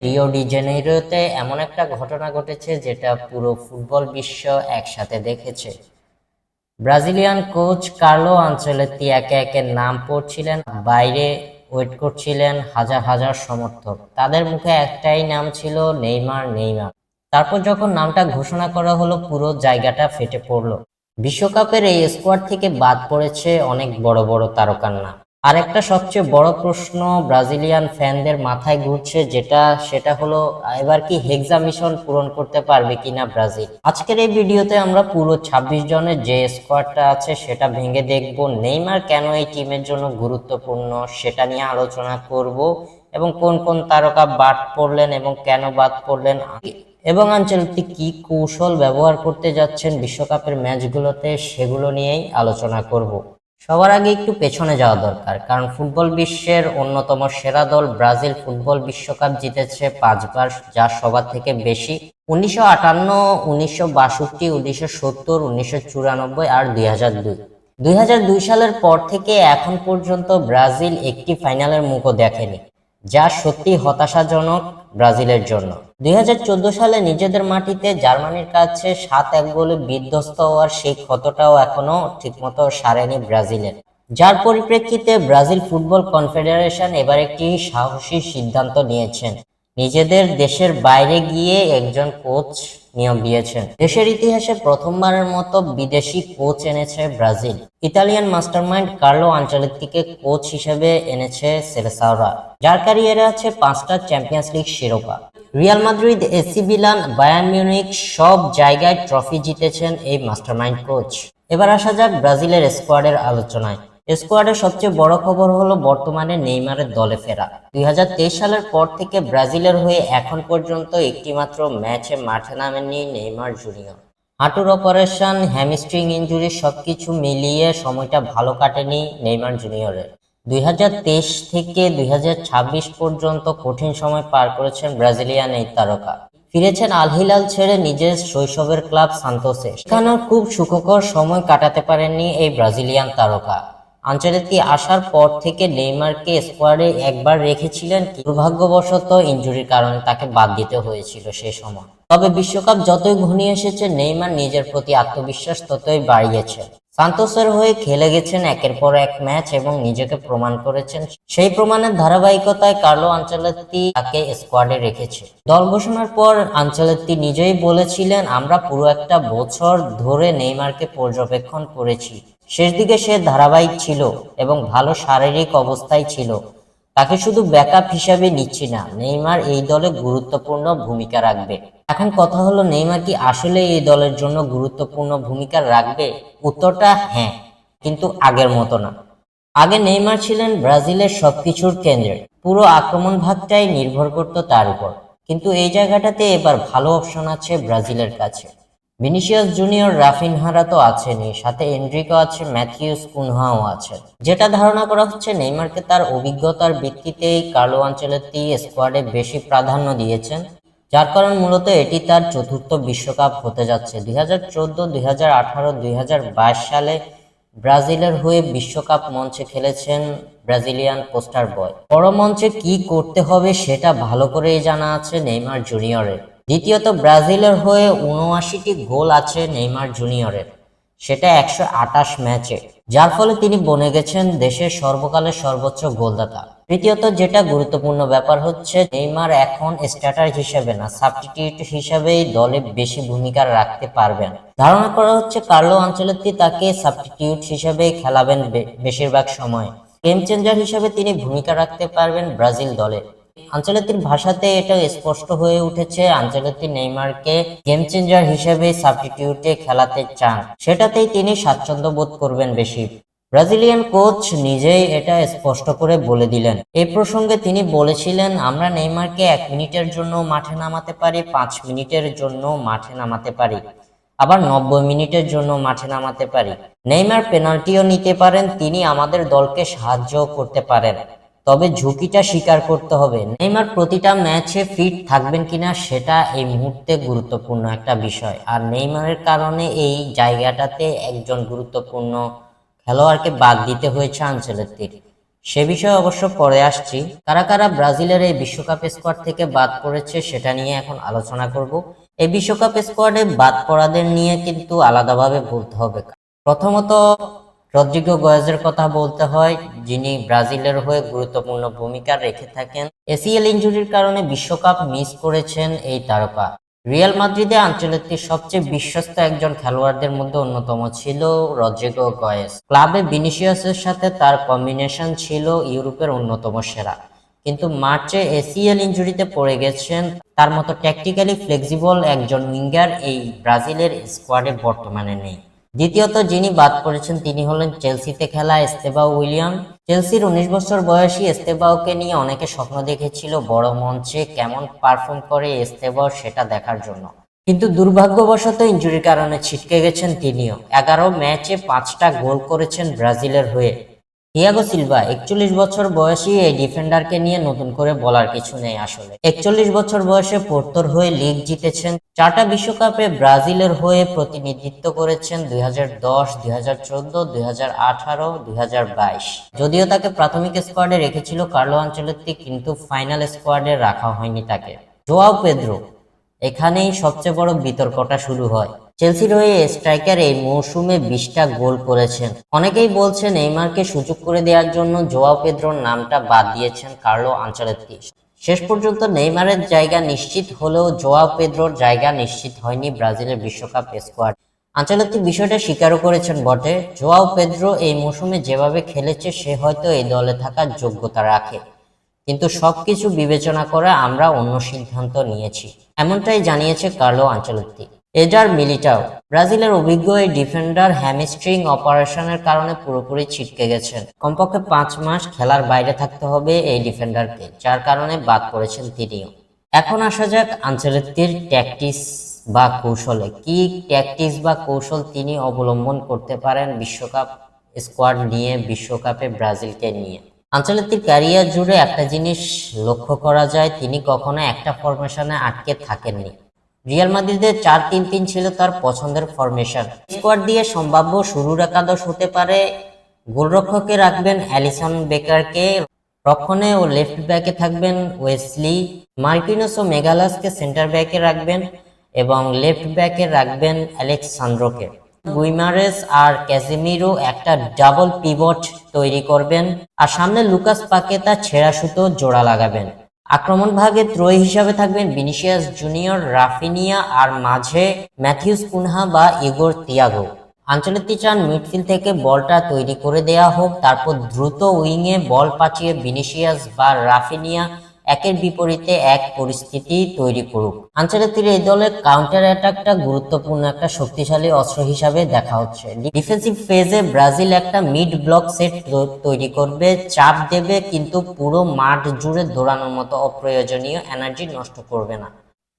Rio de জেনেইরোতে এমন একটা ঘটনা ঘটেছে যেটা পুরো ফুটবল বিশ্ব একসাথে দেখেছে। ব্রাজিলিয়ান কোচ কার্লো আনচেলত্তি একে একে নাম পড়ছিলেন, বাইরে ওয়েট করছিলেন হাজার হাজার সমর্থক। তাদের মুখে একটাই নাম ছিল, নেইমার নেইমার। তারপর যখন নামটা ঘোষণা করা হলো, পুরো জায়গাটা ফেটে পড়লো। বিশ্বকাপের এই স্কোয়াড থেকে বাদ পড়েছে অনেক বড় বড় তারকার নাম। আর একটা সবচেয়ে বড় প্রশ্ন ব্রাজিলিয়ান ফ্যানদের মাথায় ঘুরছে, সেটা হলো এবার কি হেক্সা মিশন পূরণ করতে পারবে কিনা ব্রাজিল। আজকের এই ভিডিওতে আমরা পুরো 26 জনের যে স্কোয়াডটা আছে সেটা ভেঙে দেখব। নেইমার কেন এই টিমের জন্য গুরুত্বপূর্ণ সেটা নিয়ে আলোচনা করব, এবং কোন কোন তারকা বাদ পড়লেন এবং কেন বাদ পড়লেন, এবং আনচেলত্তি কি কৌশল ব্যবহার করতে যাচ্ছেন বিশ্বকাপের ম্যাচগুলোতে সেগুলো নিয়েই আলোচনা করব। সবার আগে একটু পেছনে যাওয়া দরকার, কারণ ফুটবল বিশ্বের অন্যতম সেরা দল ব্রাজিল ফুটবল বিশ্বকাপ জিতেছে 5বার, যা সবার থেকে বেশি। 1958, 1962, 1970, 1994 আর 2002। 2002 সালের পর থেকে এখন পর্যন্ত ব্রাজিল একটি ফাইনালের মুখও দেখেনি, যা সত্যি হতাশাজনক ব্রাজিলের জন্য। 2014 সালে নিজেদের মাটিতে জার্মানির কাছে 7-1 গোলে বিধ্বস্ত হওয়ার সেই ক্ষতটাও এখনো ঠিকমতো সারেনি ব্রাজিলের, যার পরিপ্রেক্ষিতে ব্রাজিল ফুটবল কনফেডারেশন এবার একটি সাহসী সিদ্ধান্ত নিয়েছেন। নিজেদের দেশের বাইরে গিয়ে একজন কোচ নিয়োগ দিয়েছেন। দেশের ইতিহাসে প্রথমবারের মতো বিদেশি কোচ এনেছে ব্রাজিল। ইতালিয়ান মাস্টারমাইন্ড কার্লো আনচেলত্তিকে কোচ হিসেবে এনেছে সেলেসাওরা, যার ক্যারিয়ারে আছে 5টা চ্যাম্পিয়ন্স লিগ শিরোপা। Real Madrid, AC Milan, Bayern Munich সব জায়গায় ট্রফি জিতেছেন এই মাস্টারমাইন্ড কোচ। এবার আসা যাক ব্রাজিলের স্কোয়াডের আলোচনায়। স্কোয়াডের সবচেয়ে বড় খবর হলো বর্তমানে নেইমারের দলে ফেরা। 2023 সালের পর থেকে ব্রাজিলের হয়ে এখন পর্যন্ত একটিমাত্র ম্যাচে মাঠে নামেননি নেইমার জুনিয়র। হাঁটুর অপারেশন, হ্যামস্ট্রিং ইনজুরি সবকিছু মিলিয়ে সময়টা ভালো কাটেনি নেইমার জুনিয়রের। 2023 থেকে 2026 পর্যন্ত কঠিন সময় পার করেছেন ব্রাজিলিয়ান এই তারকা। ফিরেছেন আল হিলাল ছেড়ে নিজের শৈশবের ক্লাব সান্তোসে। সেখানেও খুব সুখকর সময় কাটাতে পারেননি এই ব্রাজিলিয়ান তারকা। আনচেলত্তি আসার পর থেকে নেইমারকে স্কোয়াডে একবার রেখেছিলেন, দুর্ভাগ্যবশত ইনজুরির কারণে তাকে বাদ দিতে হয়েছিল সেই সময়। তবে বিশ্বকাপ যতই ঘনিয়ে এসেছে, নেইমার নিজের প্রতি আত্মবিশ্বাস ততই বাড়িয়েছে। সান্তোসের হয়ে খেলে গেছেন একের পর এক ম্যাচ এবং নিজেকে প্রমাণ করেছেন। সেই প্রমাণের ধারাবাহিকতায় কার্লো আনচেলত্তি তাকে স্কোয়াডে রেখেছে। দল ঘোষণার পর আনচেলত্তি নিজেই বলেছিলেন, আমরা পুরো একটা বছর ধরে নেইমারকে পর্যবেক্ষণ করেছি। শেষ দিকে সে ধারাবাহিক ছিল এবং ভালো শারীরিক অবস্থায় ছিল। তাকে শুধু ব্যাকআপ হিসাবে নিচ্ছি না, নেইমার এই দলে গুরুত্বপূর্ণ ভূমিকা রাখবে। এখন কথা হলো, নেইমার কি আসলে এই দলের জন্য গুরুত্বপূর্ণ ভূমিকা রাখবে? উত্তরটা হ্যাঁ, কিন্তু আগের মতো না। আগে নেইমার ছিলেন ব্রাজিলের সবকিছুর কেন্দ্রে, পুরো আক্রমণ ভাগটাই নির্ভর করত তার উপর। কিন্তু এই জায়গাটাতে এবার ভালো অপশন আছে ব্রাজিলের কাছে। ভিনিসিয়াস জুনিয়র, রাফিনহারা তো আছেনই, সাথে এনরিকো আছে, ম্যাথিউস কুনহাও আছে। যেটা ধারণা করা হচ্ছে, নেইমারকে তার অভিজ্ঞতার ভিত্তিতেই কার্লো আনচেলত্তি স্কোয়াডে বেশি প্রাধান্য দিয়েছেন, যার কারণ মূলত এটি তার চতুর্থ বিশ্বকাপ হতে যাচ্ছে। 2014, 2018, 2022 সালে ব্রাজিলের হয়ে বিশ্বকাপ মঞ্চে খেলেছেন ব্রাজিলিয়ান পোস্টার বয়। বড় মঞ্চে কি করতে হবে সেটা ভালো করেই জানা আছে নেইমার জুনিয়রের। দ্বিতীয়ত, ব্রাজিলের হয়ে 79টি গোল আছে নেইমার জুনিয়রের, সেটা 128 ম্যাচে, যার ফলে তিনি বনে গেছেন দেশের সর্বকালের সর্বোচ্চ গোলদাতা। তৃতীয়ত, যেটা গুরুত্বপূর্ণ ব্যাপার হচ্ছে, নেইমার এখন স্টার্টার হিসেবে না, সাবস্টিটিউট হিসেবেই দলে বেশি ভূমিকা রাখতে পারবেন। ধারণা করা হচ্ছে কার্লো আনচেলত্তি তাকে সাবস্টিটিউট হিসেবেই খেলাবেন বেশিরভাগ সময়। গেম চেঞ্জার হিসেবে তিনি ভূমিকা রাখতে পারবেন ব্রাজিল দলে। আনচেলত্তির ভাষাতে এটা স্পষ্ট হয়ে উঠেছে, আনচেলত্তি নেইমারকে গেম চেঞ্জার হিসেবে সাবস্টিটিউটে খেলাতে চান, সেটাতেই তিনি স্বাচ্ছন্দ্য বোধ করবেন বেশি। ব্রাজিলিয়ান কোচ নিজেই এটা স্পষ্ট করে বলে দিলেন। এই প্রসঙ্গে তিনি বলেছিলেন, আমরা নেইমারকে 1 মিনিটের জন্য মাঠে নামাতে পারি, 5 মিনিটের জন্য মাঠে নামাতে পারি, আবার 90 মিনিটের জন্য মাঠে নামাতে পারি। নেইমার পেনাল্টিও নিতে পারেন, তিনি আমাদের দলকে সাহায্য করতে পারেন, তবে ঝুঁকিটা স্বীকার করতে হবে। নেইমার প্রতিটা ম্যাচে ফিট থাকবেন কিনা সেটা এই মুহূর্তে গুরুত্বপূর্ণ একটা বিষয়, আর নেইমারের কারণে এই জায়গাটাতে একজন গুরুত্বপূর্ণ খেলোয়াড়কে বাদ দিতে হয়েছে আনচেলত্তির। সে বিষয়ে অবশ্য পরে আসছি। কারা কারা ব্রাজিলের এই বিশ্বকাপ স্কোয়াড থেকে বাদ পড়েছে সেটা নিয়ে এখন আলোচনা করব। এই বিশ্বকাপ স্কোয়াডে বাদ পড়াদের নিয়ে কিন্তু আলাদাভাবে বলতে হবে। প্রথমত রদ্রিগো গোয়েজের কথা বলতে হয়, যিনি ব্রাজিলের হয়ে গুরুত্বপূর্ণ ভূমিকা রেখে থাকেন। এসিএল ইনজুরির কারণে বিশ্বকাপ মিস করেছেন এই তারকা। রিয়াল মাদ্রিদে আনচেলত্তির সবচেয়ে বিশ্বস্ত একজন খেলোয়াড়দের মধ্যে অন্যতম ছিল রদ্রিগো গোয়েজ। ক্লাবে ভিনিসিয়াসের সাথে তার কম্বিনেশন ছিল ইউরোপের অন্যতম সেরা, কিন্তু মার্চে এসিএল ইনজুরিতে পড়ে গেছেন। তার মতো ট্যাকটিক্যালি ফ্লেক্সিবল একজন উইঙ্গার এই ব্রাজিলের স্কোয়াডে বর্তমানে নেই। দ্বিতীয়ত যিনি বাদ পড়েছেন তিনি হলেন চেলসিতে খেলা এস্তেবাও উইলিয়ান। চেলসির 19 বছর বয়সী এস্তেবাওকে নিয়ে অনেকে স্বপ্ন দেখেছিল বড় মঞ্চে কেমন পারফর্ম করে এস্তেবাও সেটা দেখার জন্য, কিন্তু দুর্ভাগ্যবশত ইনজুরির কারণে ছিটকে গেছেন তিনিও। 11 ম্যাচে 5টা গোল করেছেন ব্রাজিলের হয়ে। থিয়াগো সিলভা 41 বছর বয়সী এই ডিফেন্ডারকে নিয়ে নতুন করে বলার কিছু নেই। আসলে 41 বছর বয়সে পোর্তোর হয়ে লিগ জিতেছেন, 4টা বিশ্বকাপে ব্রাজিলের হয়ে প্রতিনিধিত্ব করেছেন 2010, 2014, 2018, 2022। যদিও তাকে প্রাথমিক স্কোয়াডে রেখেছিল কার্লো আনচেলত্তি, কিন্তু ফাইনাল স্কোয়াডে রাখা হয়নি তাকে। জোয়াও পেদ্রো, এখানেই সবচেয়ে বড় বিতর্কটা শুরু হয়। চেলসির হয়ে স্ট্রাইকার এই মৌসুমে 20টা গোল করেছেন। অনেকেই বলছেন নেইমারকে সুযোগ করে দেওয়ার জন্য জোয়াও পেদ্রোর নামটা বাদ দিয়েছেন কার্লো আনচেলত্তি। শেষ পর্যন্ত নেইমারের জায়গা নিশ্চিত হলেও জোয়াও পেদ্রোর জায়গা নিশ্চিত হয়নি ব্রাজিলের বিশ্বকাপ স্কোয়াড। আনচেলত্তি বিষয়টা স্বীকারও করেছেন বটে। জোয়াও পেদ্রো এই মৌসুমে যেভাবে খেলেছে সে হয়তো এই দলে থাকার যোগ্যতা রাখে, কিন্তু সবকিছু বিবেচনা করে আমরা অন্য সিদ্ধান্ত নিয়েছি, এমনটাই জানিয়েছে কার্লো আনচেলত্তি। এডার মিলিটাও, ব্রাজিলের অভিজ্ঞ এই ডিফেন্ডার হ্যামস্ট্রিং অপারেশনের কারণে পুরোপুরি ছিটকে গেছেন। কমপক্ষে 5 মাস খেলার বাইরে থাকতে হবে এই ডিফেন্ডারকে, যার কারণে বাদ পড়েছেন তিনিও। এখন আসা যাক আনচেলত্তির ট্যাকটিক্স বা কৌশলে। কি ট্যাকটিক্স বা কৌশল তিনি অবলম্বন করতে পারেন বিশ্বকাপ স্কোয়াড নিয়ে, বিশ্বকাপে ব্রাজিলকে নিয়ে। আনচেলত্তির ক্যারিয়ার জুড়ে একটা জিনিস লক্ষ্য করা যায়, তিনি কখনো একটা ফরমেশনে আটকে থাকেননি। রিয়াল মাদ্রিদের 4-3-3 ছিল তার পছন্দের ফরমেশন। স্কোয়াড দিয়ে সম্ভাব্য শুরুর একাদশ হতে পারে: গোলরক্ষকে রাখবেন অ্যালিসন বেকারকে, রক্ষণে ও লেফট ব্যাকে থাকবেন ওয়েসলি, মার্কিনোস ও মেগালাসকে সেন্টার ব্যাকে রাখবেন এবং লেফট ব্যাকে রাখবেন আলেক্সান্দ্রোকে। গুইমারেস আর ক্যাসেমিরো একটা ডাবল পিভট তৈরি করবেন, আর সামনে লুকাস পাকেতা ছেঁড়া সুতো জোড়া লাগাবেন। আক্রমণ ভাগে ত্রয়ী হিসাবে থাকবেন ভিনিসিয়াস জুনিয়র, রাফিনিয়া, আর মাঝে ম্যাথিউস কুনহা বা ইগোর তিয়াগো। আনচেলত্তি চান মিডফিল্ড থেকে বলটা তৈরি করে দেয়া হোক, তারপর দ্রুত উইংয়ে বল পাঠিয়ে ভিনিসিয়াস বা রাফিনিয়া একের বিপরীতে এক পরিস্থিতি তৈরি করুক। আনচেলত্তির এই দলের কাউন্টার অ্যাটাকটা গুরুত্বপূর্ণ একটা শক্তিশালী অস্ত্র হিসাবে দেখা হচ্ছে। ডিফেন্সিভ ফেজে ব্রাজিল একটা মিড ব্লক সেট তৈরি করবে, চাপ দেবে, কিন্তু পুরো মাঠ জুড়ে দৌড়ানোর মতো অপ্রয়োজনীয় এনার্জি নষ্ট করবে না।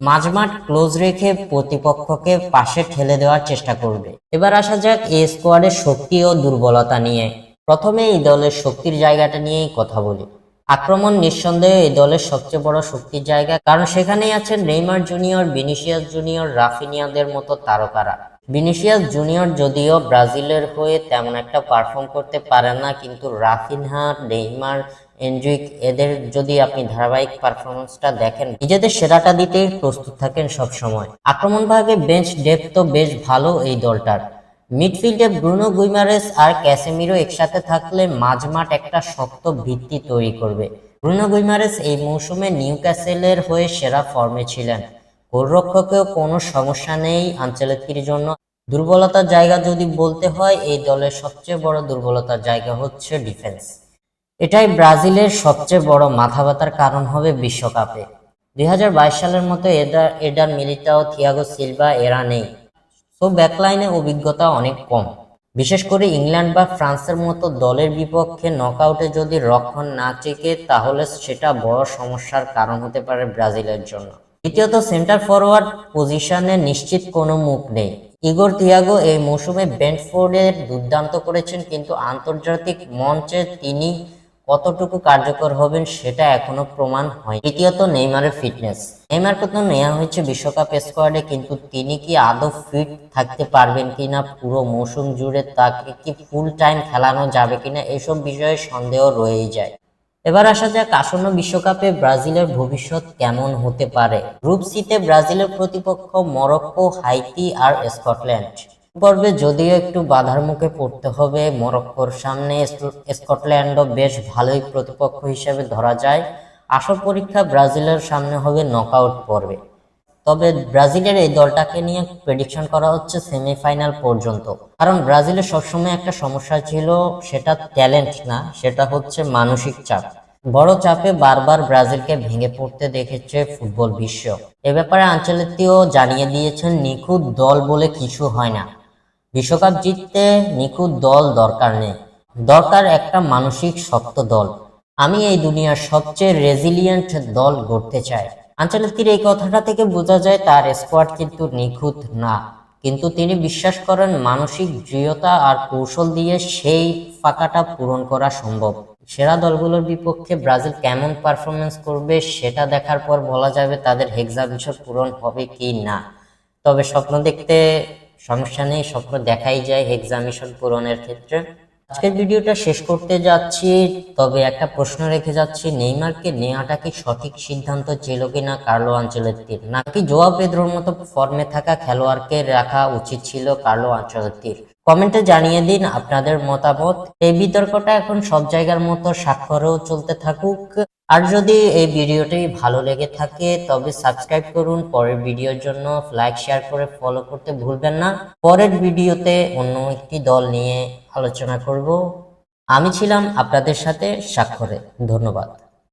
মাঝমাঠ ক্লোজ রেখে প্রতিপক্ষকে পাশে ঠেলে দেওয়ার চেষ্টা করবে। এবার আসা যাক এই স্কোয়াডের শক্তি ও দুর্বলতা নিয়ে। প্রথমে এই দলের শক্তির জায়গাটা নিয়েই কথা বলি। আক্রমণ নিঃসন্দেহে এই দলের সবচেয়ে বড় শক্তির জায়গা, কারণ সেখানেই আছেন নেইমার জুনিয়র, ভিনিসিয়াস জুনিয়র, রাফিনিয়াদের মতো তারকারা। ভিনিসিয়াস জুনিয়র যদিও ব্রাজিলের হয়ে তেমন একটা পারফর্ম করতে পারেন না, কিন্তু রাফিনহা, নেইমার, এনড্রিক এদের যদি আপনি ধারাবাহিক পারফরমেন্সটা দেখেন, নিজেদের সেরাটা দিতেই প্রস্তুত থাকেন সব সময়। আক্রমণ ভাগে বেঞ্চ ডেপথ তো বেশ ভালো এই দলটার। মিডফিল্ডে ব্রুনো গুইমারেস আর ক্যাসেমিরো একসাথে থাকলে মাঝমাঠ একটা শক্ত ভিত্তি তৈরি করবে। ব্রুনো গুইমারেস এই মৌসুমে নিউক্যাসেলের হয়ে সেরা ফর্মে ছিলেন। গোলরক্ষকেও কোনো সমস্যা নেই আনচেলত্তির জন্য। দুর্বলতার জায়গা যদি বলতে হয়, এই দলের সবচেয়ে বড় দুর্বলতার জায়গা হচ্ছে ডিফেন্স। এটাই ব্রাজিলের সবচেয়ে বড় মাথা ব্যথার কারণ হবে বিশ্বকাপে। 2022 সালের মতো এডার মিলিটাও, থিয়াগো সিলভা এরা নেই, তো ব্যাকলাইনে অভিজ্ঞতা অনেক কম। বিশেষ করে ইংল্যান্ড বা ফ্রান্সের মতো দলের বিপক্ষে নকআউটে যদি রক্ষণ না টিকে, তাহলে সেটা বড় সমস্যার কারণ হতে পারে ব্রাজিলের জন্য। দ্বিতীয়ত সেন্টার ফরওয়ার্ড পজিশনে নিশ্চিত কোনো মুখ নেই। ইগোর তিয়াগো এই মৌসুমে ব্রেন্টফোর্ডে দুর্দান্ত করেছেন, কিন্তু আন্তর্জাতিক মঞ্চে তিনি কতটুকু কার্যকর হবেন সেটা এখনো প্রমাণ হয়। তৃতীয়ত, নেইমারের ফিটনেস। নেইমারকে তো নেওয়া হয়েছে বিশ্বকাপ স্কোয়াডে, কিন্তু তিনি কি আদৌ ফিট থাকতে পারবেন কিনা, পুরো মৌসুম জুড়ে তাকে কি ফুল টাইম খেলানো যাবে কিনা, এসব বিষয়ে সন্দেহ রয়েই যায়। এবার আসা যাক আসন্ন বিশ্বকাপে ব্রাজিলের ভবিষ্যৎ কেমন হতে পারে। গ্রুপ সিতে ব্রাজিলের প্রতিপক্ষ মরক্কো, হাইতি আর স্কটল্যান্ড। পর্বে যদিও একটু বাধার মুখে পড়তে হবে মরক্কোর সামনে, স্কটল্যান্ডও বেশ ভালোই প্রতিপক্ষ হিসেবে ধরা যায়। আসল পরীক্ষা ব্রাজিলের সামনে হবে নকআউট পর্বে। তবে ব্রাজিলের এই দলটাকে নিয়ে প্রেডিকশন করা হচ্ছে সেমিফাইনাল পর্যন্ত, কারণ ব্রাজিলের সবসময় একটা সমস্যা ছিল, সেটা ট্যালেন্ট না, সেটা হচ্ছে মানসিক চাপ। বড় চাপে বারবার ব্রাজিলকে ভেঙে পড়তে দেখেছে ফুটবল বিশ্ব। এ ব্যাপারে আনচেলত্তিও জানিয়ে দিয়েছেন, নিখুঁত দল বলে কিছু হয় না, বিশ্বকাপ জিততে নিখুঁত দল দরকার নেই, দরকার একটা মানসিক শক্ত দল। আমি এই দুনিয়ার সবচেয়ে রেজিলিয়েন্ট দল গড়তে চাই। আনচেলত্তির এই কথাটা থেকে বোঝা যায় তার স্কোয়াড কিন্তু নিখুঁত না, কিন্তু তিনি বিশ্বাস করেন মানসিক দৃঢ়তা আর কৌশল দিয়ে সেই ফাঁকাটা পূরণ করা সম্ভব। সেরা দলগুলোর বিপক্ষে ব্রাজিল কেমন পারফরমেন্স করবে সেটা দেখার পর বলা যাবে তাদের হেক্সা মিশন পূরণ হবে কি না। তবে স্বপ্ন দেখতে সমস্যা নেই, স্বপ্ন দেখাই যায় হেক্সা মিশন পূরণের ক্ষেত্রে। আজকের ভিডিওটা শেষ করতে যাচ্ছি, তবে একটা প্রশ্ন রেখে যাচ্ছি, নেইমারকে নেওয়াটা কি সঠিক সিদ্ধান্ত ছিল কিনা কার্লো আনচেলত্তির, নাকি জোয়া পেদ্রোর মতো ফর্মে থাকা খেলোয়াড়কে রাখা উচিত ছিল কার্লো আনচেলত্তির? কমেন্টে জানিয়ে দিন আপনাদের মতামত। এই বিতর্কটা এখন সব জায়গার মতো স্বাক্ষরেও চলতে থাকুক। আর যদি এই ভিডিওটি ভালো লেগে থাকে তবে সাবস্ক্রাইব করুন পরের ভিডিওর জন্য, লাইক শেয়ার করে ফলো করতে ভুলবেন না। পরের ভিডিওতে অন্য একটি দল নিয়ে আলোচনা করব। আমি ছিলাম আপনাদের সাথে স্বাক্ষরে। ধন্যবাদ।